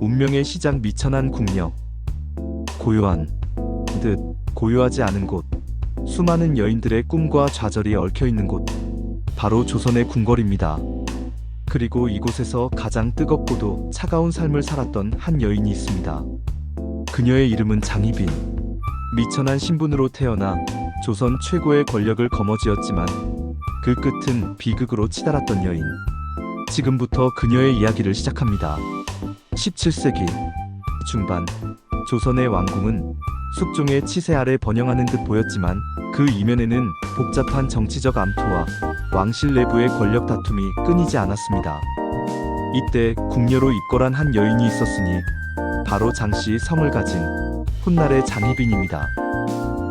운명의 시작 미천한 궁녀. 고요한 듯 고요하지 않은 곳, 수많은 여인들의 꿈과 좌절이 얽혀있는 곳, 바로 조선의 궁궐입니다. 그리고 이곳에서 가장 뜨겁고도 차가운 삶을 살았던 한 여인이 있습니다. 그녀의 이름은 장희빈. 미천한 신분으로 태어나 조선 최고의 권력을 거머쥐었지만 그 끝은 비극으로 치달았던 여인. 지금부터 그녀의 이야기를 시작합니다. 17세기 중반, 조선의 왕궁은 숙종의 치세 아래 번영하는 듯 보였지만 그 이면에는 복잡한 정치적 암투와 왕실 내부의 권력 다툼이 끊이지 않았습니다. 이때 궁녀로 입궐한 한 여인이 있었으니 바로 장씨 성을 가진 훗날의 장희빈입니다.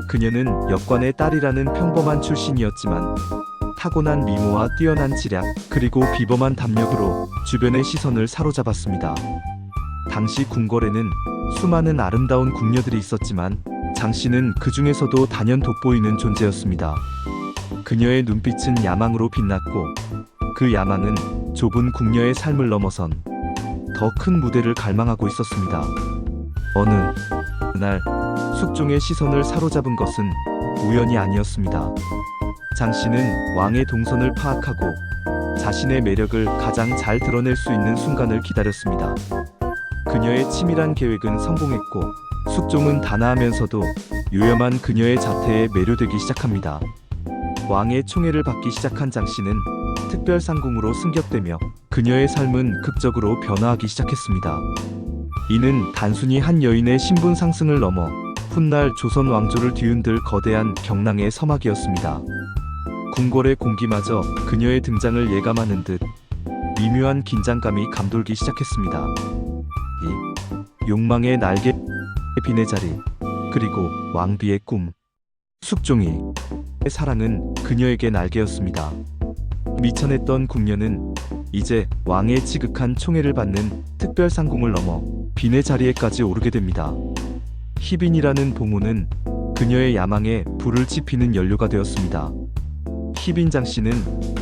그녀는 역관의 딸이라는 평범한 출신이었지만 타고난 미모와 뛰어난 지략, 그리고 비범한 담력으로 주변의 시선을 사로잡았습니다. 당시 궁궐에는 수많은 아름다운 궁녀들이 있었지만 장씨는 그 중에서도 단연 돋보이는 존재였습니다. 그녀의 눈빛은 야망으로 빛났고 그 야망은 좁은 궁녀의 삶을 넘어선 더 큰 무대를 갈망하고 있었습니다. 어느 날 숙종의 시선을 사로잡은 것은 우연이 아니었습니다. 장씨는 왕의 동선을 파악하고 자신의 매력을 가장 잘 드러낼 수 있는 순간을 기다렸습니다. 그녀의 치밀한 계획은 성공했고 숙종은 단아하면서도 요염한 그녀의 자태에 매료되기 시작합니다. 왕의 총애를 받기 시작한 장씨는 특별상궁으로 승격되며 그녀의 삶은 극적으로 변화하기 시작했습니다. 이는 단순히 한 여인의 신분 상승을 넘어 훗날 조선 왕조를 뒤흔들 거대한 경랑의 서막이었습니다. 궁궐의 공기마저 그녀의 등장을 예감하는 듯 미묘한 긴장감이 감돌기 시작했습니다. 이 욕망의 날개, 빈의 자리, 그리고 왕비의 꿈. 숙종의 사랑은 그녀에게 날개였습니다. 미천했던 궁녀는 이제 왕의 지극한 총애를 받는 특별상궁을 넘어 빈의 자리에까지 오르게 됩니다. 희빈이라는 봉호는 그녀의 야망에 불을 지피는 연료가 되었습니다. 희빈 장씨는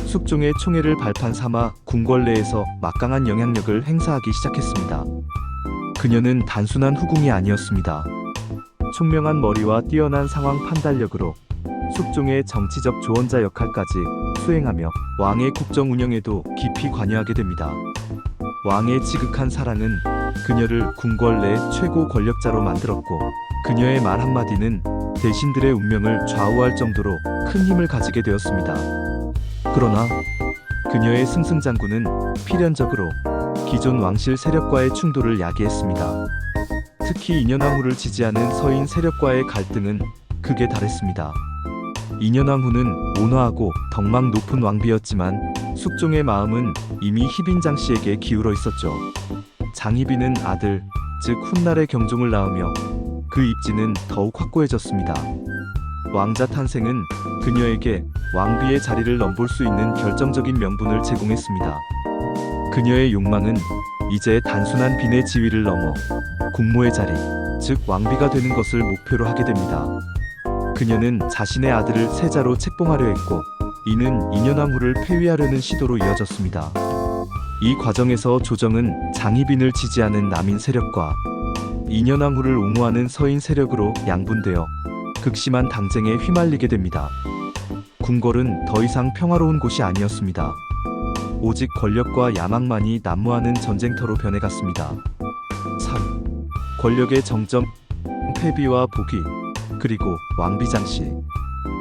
숙종의 총애를 발판 삼아 궁궐 내에서 막강한 영향력을 행사하기 시작했습니다. 그녀는 단순한 후궁이 아니었습니다. 총명한 머리와 뛰어난 상황 판단력으로 숙종의 정치적 조언자 역할까지 수행하며 왕의 국정 운영에도 깊이 관여하게 됩니다. 왕의 지극한 사랑은 그녀를 궁궐 내 최고 권력자로 만들었고 그녀의 말 한마디는 대신들의 운명을 좌우할 정도로 큰 힘을 가지게 되었습니다. 그러나 그녀의 승승장구는 필연적으로 기존 왕실 세력과의 충돌을 야기했습니다. 특히 인현왕후를 지지하는 서인 세력과의 갈등은 극에 달했습니다. 인현왕후는 온화하고 덕망 높은 왕비였지만 숙종의 마음은 이미 희빈 장씨에게 기울어 있었죠. 장희빈은 아들, 즉 훗날의 경종을 낳으며 그 입지는 더욱 확고해졌습니다. 왕자 탄생은 그녀에게 왕비의 자리를 넘볼 수 있는 결정적인 명분을 제공했습니다. 그녀의 욕망은 이제 단순한 빈의 지위를 넘어 국모의 자리, 즉 왕비가 되는 것을 목표로 하게 됩니다. 그녀는 자신의 아들을 세자로 책봉하려 했고 이는 인현왕후를 폐위하려는 시도로 이어졌습니다. 이 과정에서 조정은 장희빈을 지지하는 남인 세력과 인현왕후를 옹호하는 서인 세력으로 양분되어 극심한 당쟁에 휘말리게 됩니다. 궁궐은 더 이상 평화로운 곳이 아니었습니다. 오직 권력과 야망만이 난무하는 전쟁터로 변해갔습니다. 3. 권력의 정점, 패비와 복위, 그리고 왕비 장씨,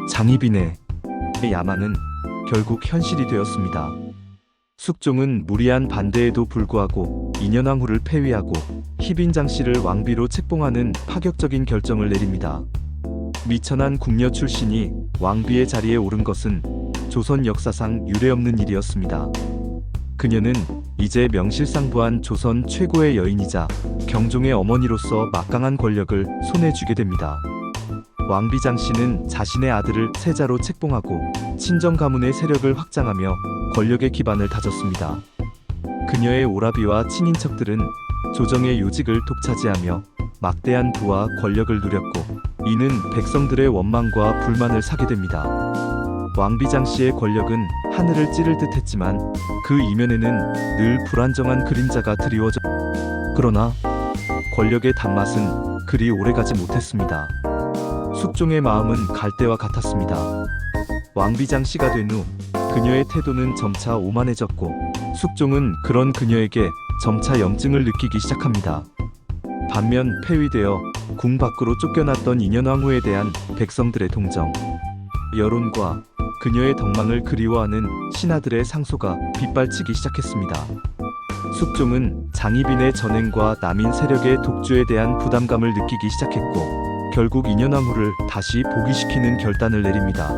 장희빈의 야망은 결국 현실이 되었습니다. 숙종은 무리한 반대에도 불구하고 인현왕후를 폐위하고 희빈 장씨를 왕비로 책봉하는 파격적인 결정을 내립니다. 미천한 궁녀 출신이 왕비의 자리에 오른 것은 조선 역사상 유례없는 일이었습니다. 그녀는 이제 명실상부한 조선 최고의 여인이자 경종의 어머니로서 막강한 권력을 손에 쥐게 됩니다. 왕비 장씨는 자신의 아들을 세자로 책봉하고 친정 가문의 세력을 확장하며 권력의 기반을 다졌습니다. 그녀의 오라비와 친인척들은 조정의 요직을 독차지하며 막대한 부와 권력을 누렸고 이는 백성들의 원망과 불만을 사게 됩니다. 왕비장 씨의 권력은 하늘을 찌를 듯 했지만 그 이면에는 늘 불안정한 그림자가 드리워져. 그러나 권력의 단맛은 그리 오래가지 못했습니다. 숙종의 마음은 갈대와 같았습니다. 왕비장 씨가 된 후 그녀의 태도는 점차 오만해졌고 숙종은 그런 그녀에게 점차 염증을 느끼기 시작합니다. 반면 폐위되어 궁 밖으로 쫓겨났던 인현왕후에 대한 백성들의 동정, 여론과 그녀의 덕망을 그리워하는 신하들의 상소가 빗발치기 시작했습니다. 숙종은 장희빈의 전횡과 남인 세력의 독주에 대한 부담감을 느끼기 시작했고 결국 인현왕후를 다시 복위시키는 결단을 내립니다.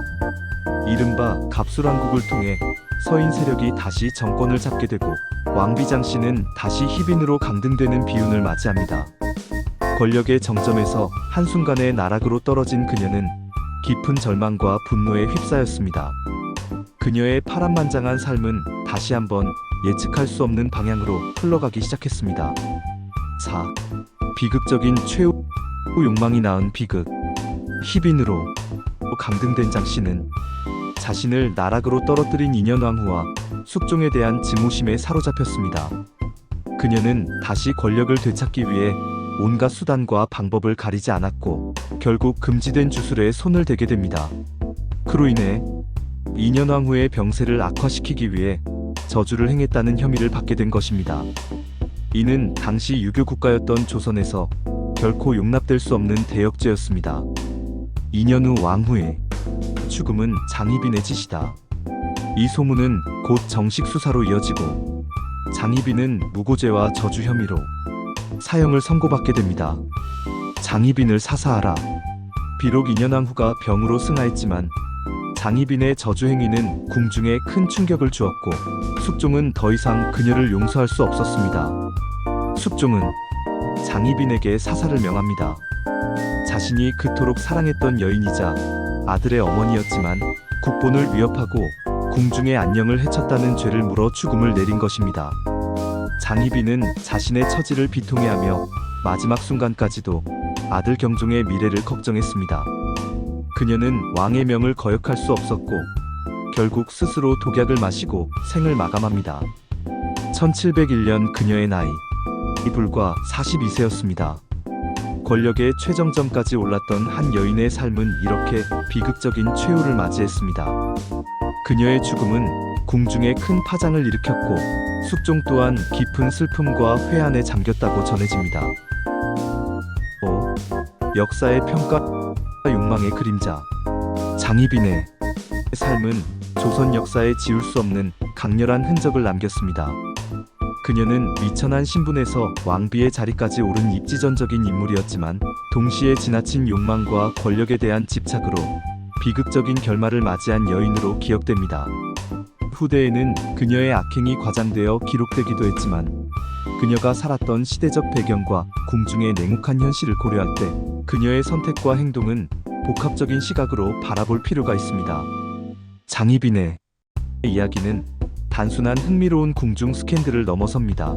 이른바 갑술왕국을 통해 서인 세력이 다시 정권을 잡게 되고 왕비장 씨는 다시 희빈으로 강등되는 비운을 맞이합니다. 권력의 정점에서 한순간에 나락으로 떨어진 그녀는 깊은 절망과 분노에 휩싸였습니다. 그녀의 파란만장한 삶은 다시 한번 예측할 수 없는 방향으로 흘러가기 시작했습니다. 4. 비극적인 최후 욕망이 낳은 비극. 희빈으로 강등된 장씨는 자신을 나락으로 떨어뜨린 인현왕후와 숙종에 대한 증오심에 사로잡혔습니다. 그녀는 다시 권력을 되찾기 위해 온갖 수단과 방법을 가리지 않았고 결국 금지된 주술에 손을 대게 됩니다. 그로 인해 인현왕후의 병세를 악화시키기 위해 저주를 행했다는 혐의를 받게 된 것입니다. 이는 당시 유교 국가였던 조선에서 결코 용납될 수 없는 대역죄였습니다. 2년 후 왕후의 죽음은 장희빈의 짓이다. 이 소문은 곧 정식 수사로 이어지고 장희빈은 무고죄와 저주 혐의로 사형을 선고받게 됩니다. 장희빈을 사사하라. 비록 인현왕후가 병으로 승하했지만 장희빈의 저주 행위는 궁중에 큰 충격을 주었고 숙종은 더 이상 그녀를 용서할 수 없었습니다. 숙종은 장희빈에게 사사를 명합니다. 자신이 그토록 사랑했던 여인이자 아들의 어머니였지만 국본을 위협하고 궁중의 안녕을 해쳤다는 죄를 물어 추금을 내린 것입니다. 장희빈은 자신의 처지를 비통해하며 마지막 순간까지도 아들 경종의 미래를 걱정했습니다. 그녀는 왕의 명을 거역할 수 없었고 결국 스스로 독약을 마시고 생을 마감합니다. 1701년 그녀의 나이 불과 42세였습니다. 권력의 최정점까지 올랐던 한 여인의 삶은 이렇게 비극적인 최후를 맞이했습니다. 그녀의 죽음은 궁중에 큰 파장을 일으켰고 숙종 또한 깊은 슬픔과 회한에 잠겼다고 전해집니다. 5. 역사의 평가 욕망의 그림자. 장희빈의 삶은 조선 역사에 지울 수 없는 강렬한 흔적을 남겼습니다. 그녀는 미천한 신분에서 왕비의 자리까지 오른 입지전적인 인물이었지만 동시에 지나친 욕망과 권력에 대한 집착으로 비극적인 결말을 맞이한 여인으로 기억됩니다. 후대에는 그녀의 악행이 과장되어 기록되기도 했지만 그녀가 살았던 시대적 배경과 궁중의 냉혹한 현실을 고려할 때 그녀의 선택과 행동은 복합적인 시각으로 바라볼 필요가 있습니다. 장희빈의 이야기는 단순한 흥미로운 궁중 스캔들을 넘어섭니다.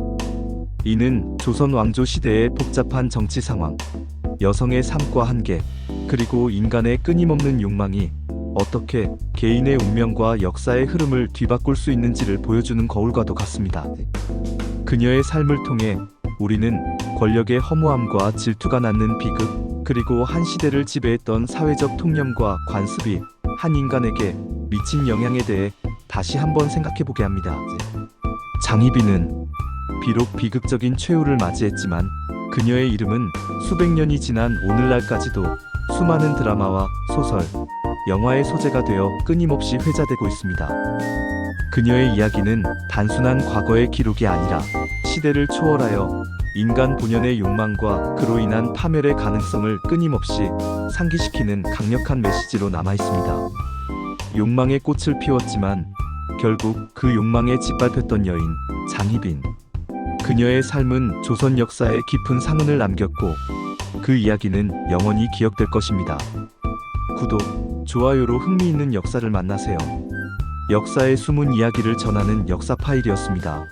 이는 조선 왕조 시대의 복잡한 정치 상황, 여성의 삶과 한계, 그리고 인간의 끊임없는 욕망이 어떻게 개인의 운명과 역사의 흐름을 뒤바꿀 수 있는지를 보여주는 거울과도 같습니다. 그녀의 삶을 통해 우리는 권력의 허무함과 질투가 낳는 비극, 그리고 한 시대를 지배했던 사회적 통념과 관습이 한 인간에게 미친 영향에 대해 다시 한번 생각해보게 합니다. 장희빈은 비록 비극적인 최후를 맞이했지만 그녀의 이름은 수백 년이 지난 오늘날까지도 수많은 드라마와 소설, 영화의 소재가 되어 끊임없이 회자되고 있습니다. 그녀의 이야기는 단순한 과거의 기록이 아니라 시대를 초월하여 인간 본연의 욕망과 그로 인한 파멸의 가능성을 끊임없이 상기시키는 강력한 메시지로 남아있습니다. 욕망의 꽃을 피웠지만 결국 그 욕망에 짓밟혔던 여인 장희빈. 그녀의 삶은 조선 역사에 깊은 상흔을 남겼고 그 이야기는 영원히 기억될 것입니다. 구독, 좋아요로 흥미있는 역사를 만나세요. 역사의 숨은 이야기를 전하는 역사 파일이었습니다.